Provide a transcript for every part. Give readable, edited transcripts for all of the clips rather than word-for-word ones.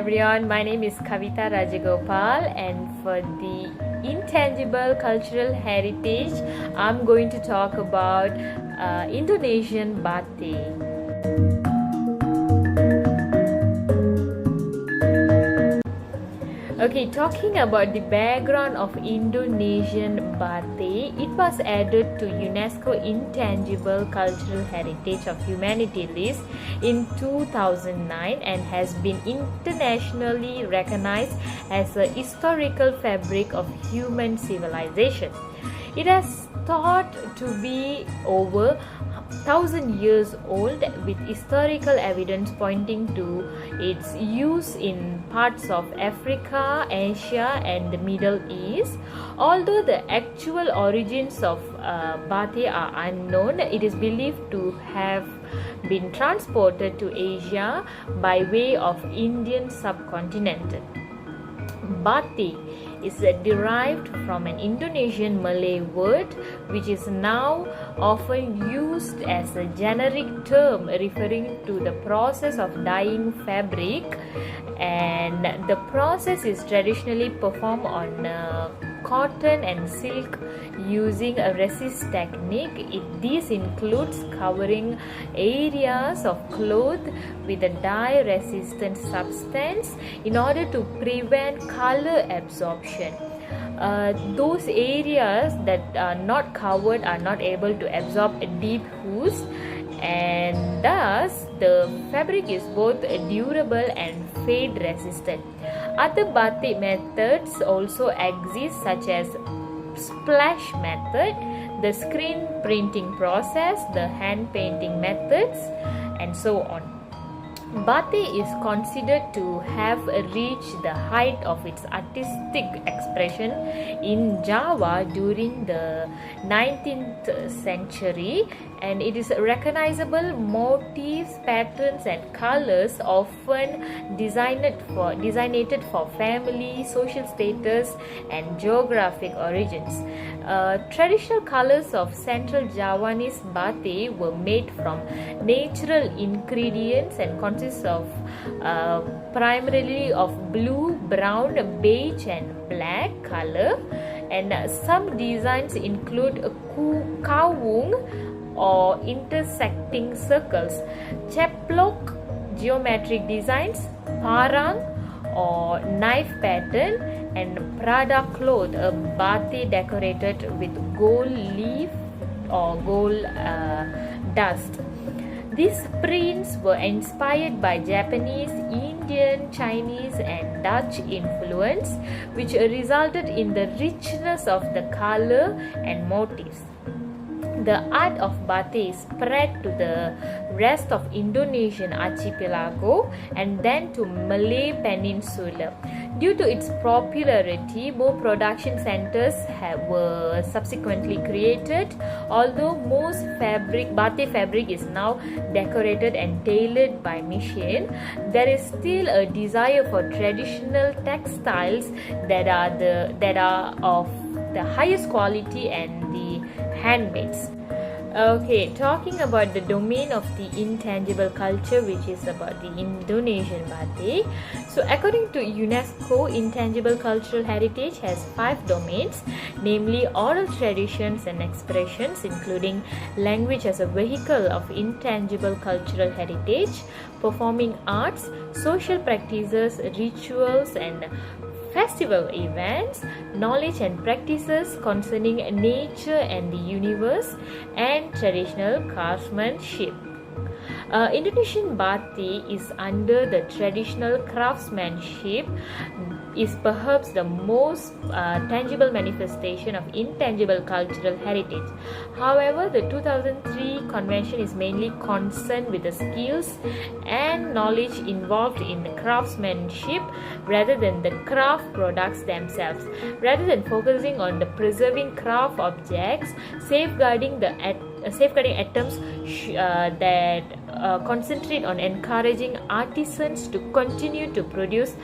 everyone, my name is Kavita Rajagopal, and for the intangible cultural heritage, I'm going to talk about Indonesian batik. Okay, talking about the background of Indonesian batik, it was added to UNESCO Intangible Cultural Heritage of Humanity list in 2009 and has been internationally recognized as a historical fabric of human civilization. It has thought to be over 1,000 years old, with historical evidence pointing to its use in parts of Africa, Asia, and the Middle East. Although the actual origins of batik are unknown, it is believed to have been transported to Asia by way of Indian subcontinent. Batik is derived from an Indonesian Malay word which is now often used as a generic term referring to the process of dyeing fabric, and the process is traditionally performed on cotton and silk using a resist technique. This includes covering areas of cloth with a dye resistant substance in order to prevent color absorption. Those areas that are not covered are not able to absorb a deep hues, and thus the fabric is both durable and fade resistant. Other batik methods also exist, such as splash method, the screen printing process, the hand painting methods, and so on. Batik is considered to have reached the height of its artistic expression in Java during the 19th century, and it is recognizable motifs, patterns, and colors often designated for family, social status, and geographic origins. Traditional colors of Central Javanese batik were made from natural ingredients and consists of primarily of blue, brown, beige, and black color. And some designs include a kawung or intersecting circles, ceplok, geometric designs, parang or knife pattern, and Prada cloth, a batik decorated with gold leaf or gold dust. These prints were inspired by Japanese, Indian, Chinese, and Dutch influence, which resulted in the richness of the color and motifs. The art of batik spread to the rest of Indonesian archipelago and then to Malay Peninsula. Due to its popularity, more production centers were subsequently created. Although most batik fabric is now decorated and tailored by machine, there is still a desire for traditional textiles that are of the highest quality and the handmaids. Okay, talking about the domain of the intangible culture, which is about the Indonesian batik. So according to UNESCO, intangible cultural heritage has 5 domains, namely oral traditions and expressions, including language as a vehicle of intangible cultural heritage, performing arts, social practices, rituals, and festival events, knowledge and practices concerning nature and the universe, and traditional craftsmanship. Indonesian batik is under the traditional craftsmanship, is perhaps the most tangible manifestation of intangible cultural heritage. However, the 2003 convention is mainly concerned with the skills and knowledge involved in the craftsmanship rather than the craft products themselves. Rather than focusing on the preserving craft objects, safeguarding attempts that concentrate on encouraging artisans to continue to produce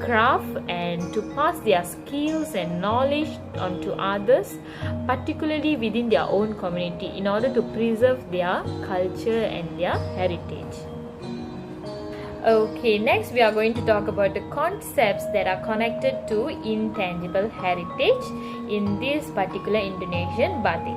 craft and to pass their skills and knowledge on to others, particularly within their own community, in order to preserve their culture and their heritage. Okay, next we are going to talk about the concepts that are connected to intangible heritage in this particular Indonesian batik.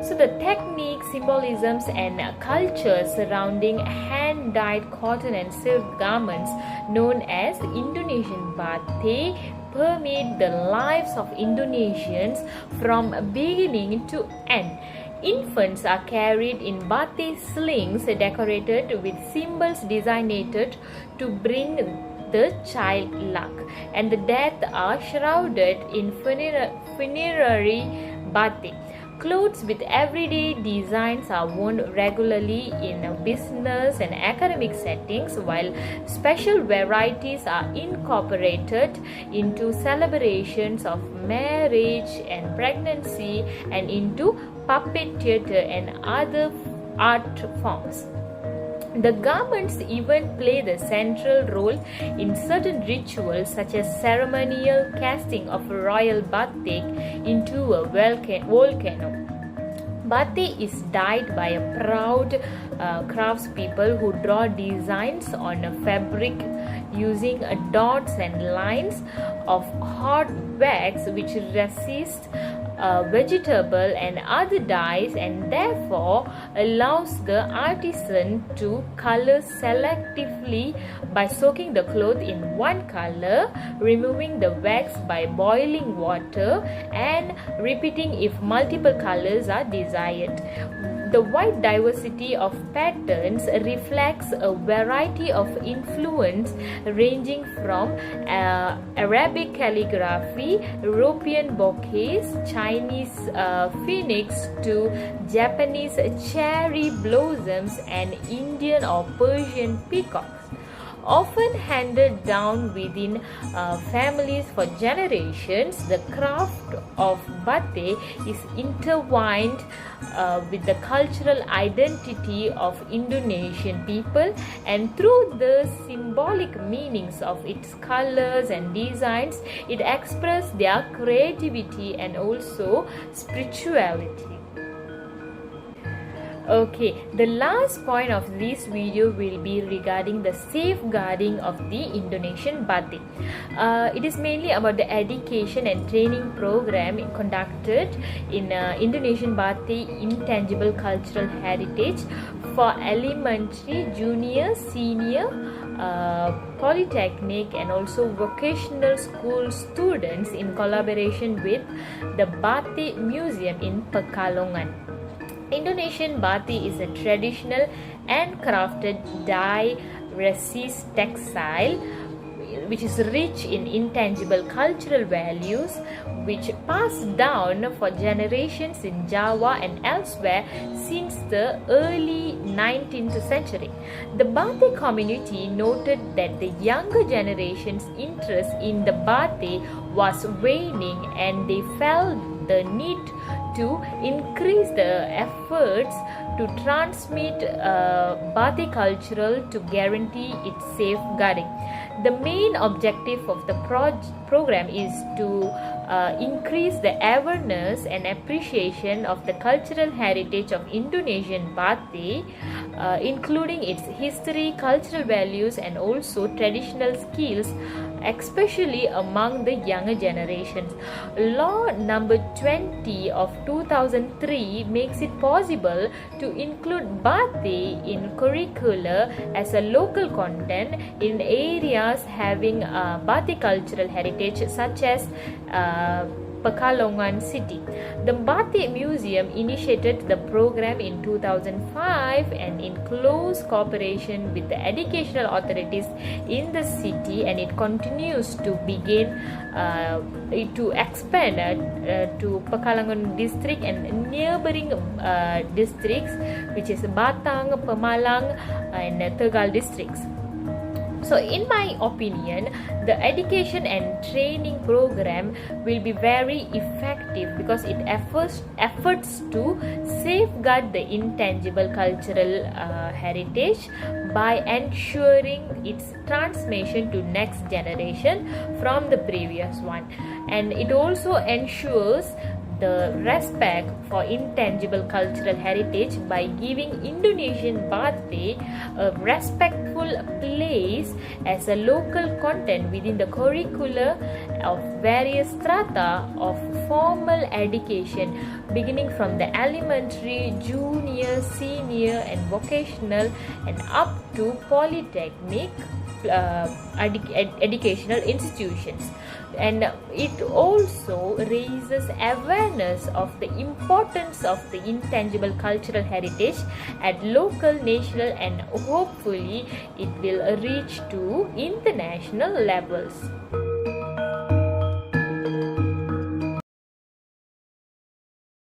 So the techniques, symbolisms and cultures surrounding hand-dyed cotton and silk garments known as Indonesian batik permeate the lives of Indonesians from beginning to end. Infants are carried in batik slings decorated with symbols designated to bring the child luck, and the dead are shrouded in funerary batik. Clothes with everyday designs are worn regularly in business and academic settings, while special varieties are incorporated into celebrations of marriage and pregnancy and into puppet theatre and other art forms. The garments even play the central role in certain rituals, such as ceremonial casting of royal batik into a volcano. Batik is dyed by a proud craftspeople who draw designs on a fabric using dots and lines of hot wax which resist vegetable and other dyes, and therefore allows the artisan to color selectively by soaking the cloth in one color, removing the wax by boiling water, and repeating if multiple colors are desired. The wide diversity of patterns reflects a variety of influence ranging from Arabic calligraphy, European bouquets, Chinese phoenix to Japanese cherry blossoms and Indian or Persian peacocks. Often handed down within families for generations, the craft of batik is intertwined with the cultural identity of Indonesian people, and through the symbolic meanings of its colors and designs, it expresses their creativity and also spirituality. Okay, the last point of this video will be regarding the safeguarding of the Indonesian batik. It is mainly about the education and training program conducted in Indonesian batik intangible cultural heritage for elementary, junior, senior, polytechnic and also vocational school students in collaboration with the Batik Museum in Pekalongan. Indonesian batik is a traditional and crafted dye resist textile which is rich in intangible cultural values which passed down for generations in Java and elsewhere since the early 19th century. The batik community noted that the younger generation's interest in the batik was waning, and they felt the need to increase the efforts to transmit batik culture to guarantee its safeguarding. The main objective of the program is to increase the awareness and appreciation of the cultural heritage of Indonesian batik, including its history, cultural values and also traditional skills, especially among the younger generations. Law number 20 of 2003 makes it possible to include batik in curricula as a local content in areas having batik cultural heritage such as Pekalongan city. The Batik Museum initiated the program in 2005 and in close cooperation with the educational authorities in the city, and it continues to begin to expand to Pekalongan district and neighboring districts, which is Batang, Pemalang and Tegal districts. So in my opinion, the education and training program will be very effective because it efforts to safeguard the intangible cultural heritage by ensuring its transmission to next generation from the previous one, and it also ensures the respect for intangible cultural heritage by giving Indonesian Bath Day a respectful place as a local content within the curricula of various strata of formal education, beginning from the elementary, junior, senior, and vocational, and up to polytechnic educational institutions. And it also raises awareness of the importance of the intangible cultural heritage at local, national, and hopefully it will reach to international levels.